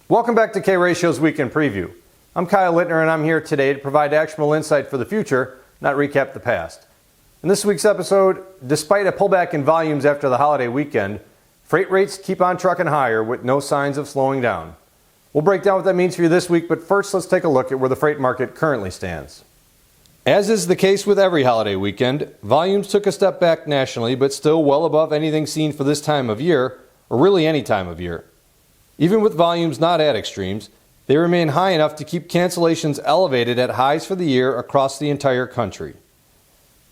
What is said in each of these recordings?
Welcome back to K-Ratio's Weekend Preview. I'm Kyle Littner and I'm here today to provide actionable insight for the future, not recap the past. In this week's episode, despite a pullback in volumes after the holiday weekend, freight rates keep on trucking higher with no signs of slowing down. We'll break down what that means for you this week, but first let's take a look at where the freight market currently stands. As is the case with every holiday weekend, volumes took a step back nationally, but still well above anything seen for this time of year, or really any time of year. Even with volumes not at extremes, they remain high enough to keep cancellations elevated at highs for the year across the entire country.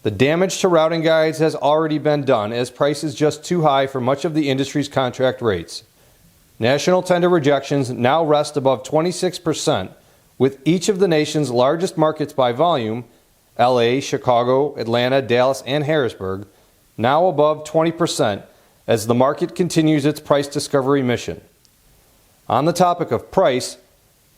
The damage to routing guides has already been done as prices just too high for much of the industry's contract rates. National tender rejections now rest above 26%, with each of the nation's largest markets by volume, LA, Chicago, Atlanta, Dallas, and Harrisburg, now above 20% as the market continues its price discovery mission. On the topic of price,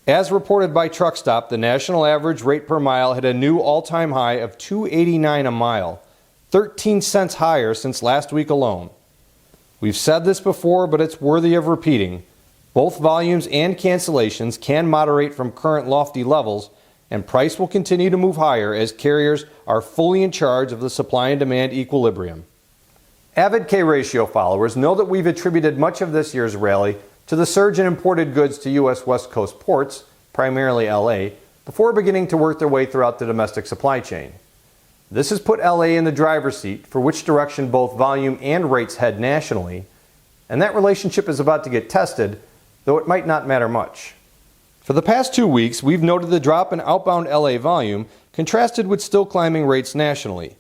as reported by Truckstop, the national average rate per mile hit a new all-time high of $2.89 a mile, 13 cents higher since last week alone. We've said this before, but it's worthy of repeating. Both volumes and cancellations can moderate from current lofty levels, and price will continue to move higher as carriers are fully in charge of the supply and demand equilibrium. Avid K-Ratio followers know that we've attributed much of this year's rally to the surge in imported goods to U.S. West Coast ports, primarily LA, before beginning to work their way throughout the domestic supply chain. This has put LA in the driver's seat for which direction both volume and rates head nationally, and that relationship is about to get tested, though it might not matter much. For the past 2 weeks, we've noted the drop in outbound LA volume contrasted with still climbing rates nationally.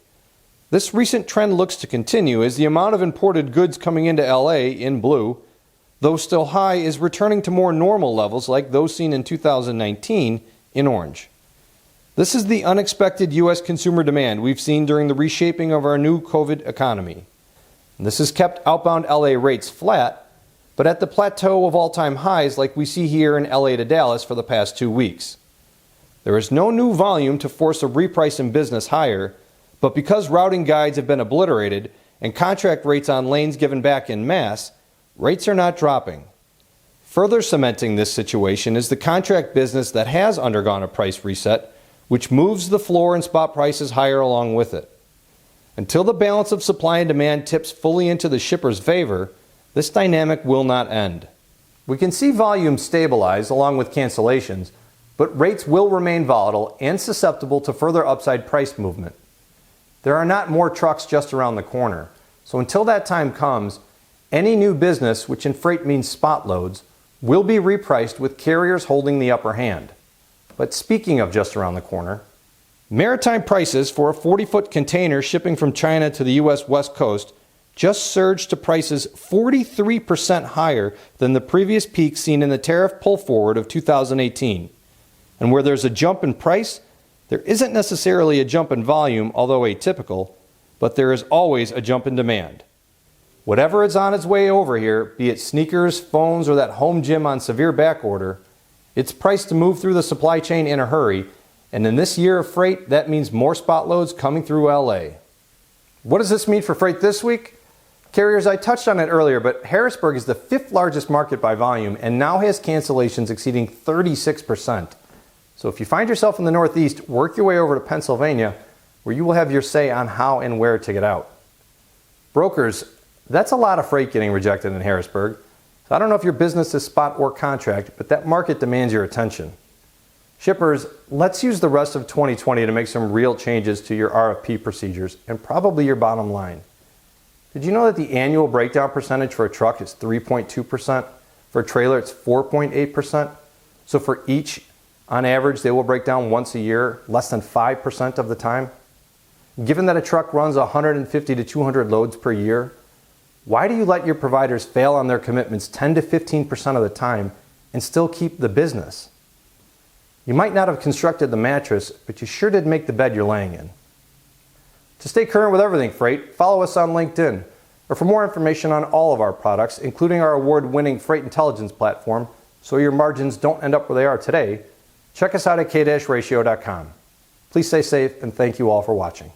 This recent trend looks to continue as the amount of imported goods coming into LA in blue, though still high, is returning to more normal levels like those seen in 2019 in orange. This is the unexpected U.S. consumer demand we've seen during the reshaping of our new COVID economy. And this has kept outbound LA rates flat, but at the plateau of all-time highs like we see here in LA to Dallas for the past 2 weeks. There is no new volume to force a reprice in business higher, but because routing guides have been obliterated and contract rates on lanes given back en masse, rates are not dropping. Further cementing this situation is the contract business that has undergone a price reset, which moves the floor and spot prices higher along with it. Until the balance of supply and demand tips fully into the shipper's favor, this dynamic will not end. We can see volume stabilize along with cancellations, but rates will remain volatile and susceptible to further upside price movement. There are not more trucks just around the corner, so until that time comes, any new business, which in freight means spot loads, will be repriced with carriers holding the upper hand. But speaking of just around the corner, Maritime Prices for a 40-foot container shipping from China to the U.S. West Coast just surged to prices 43% higher than the previous peak seen in the tariff pull forward of 2018. And where there's a jump in price, there isn't necessarily a jump in volume, although atypical, but there is always a jump in demand. Whatever is on its way over here, be it sneakers, phones, or that home gym on severe back order, it's priced to move through the supply chain in a hurry, and in this year of freight, that means more spot loads coming through LA. What does this mean for freight this week? Carriers, I touched on it earlier, but Harrisburg is the 5th largest market by volume and now has cancellations exceeding 36%. So if you find yourself in the Northeast, work your way over to Pennsylvania, where you will have your say on how and where to get out. Brokers, that's a lot of freight getting rejected in Harrisburg. So I don't know if your business is spot or contract, but that market demands your attention. Shippers, let's use the rest of 2020 to make some real changes to your RFP procedures and probably your bottom line. Did you know that the annual breakdown percentage for a truck is 3.2%? For a trailer, it's 4.8%. So for each, on average, they will break down once a year, less than 5% of the time. Given that a truck runs 150 to 200 loads per year, why do you let your providers fail on their commitments 10 to 15% of the time and still keep the business? You might not have constructed the mattress, but you sure did make the bed you're laying in. To stay current with everything freight, follow us on LinkedIn. Or for more information on all of our products, including our award-winning freight intelligence platform, so your margins don't end up where they are today, check us out at k-ratio.com. Please stay safe, and thank you all for watching.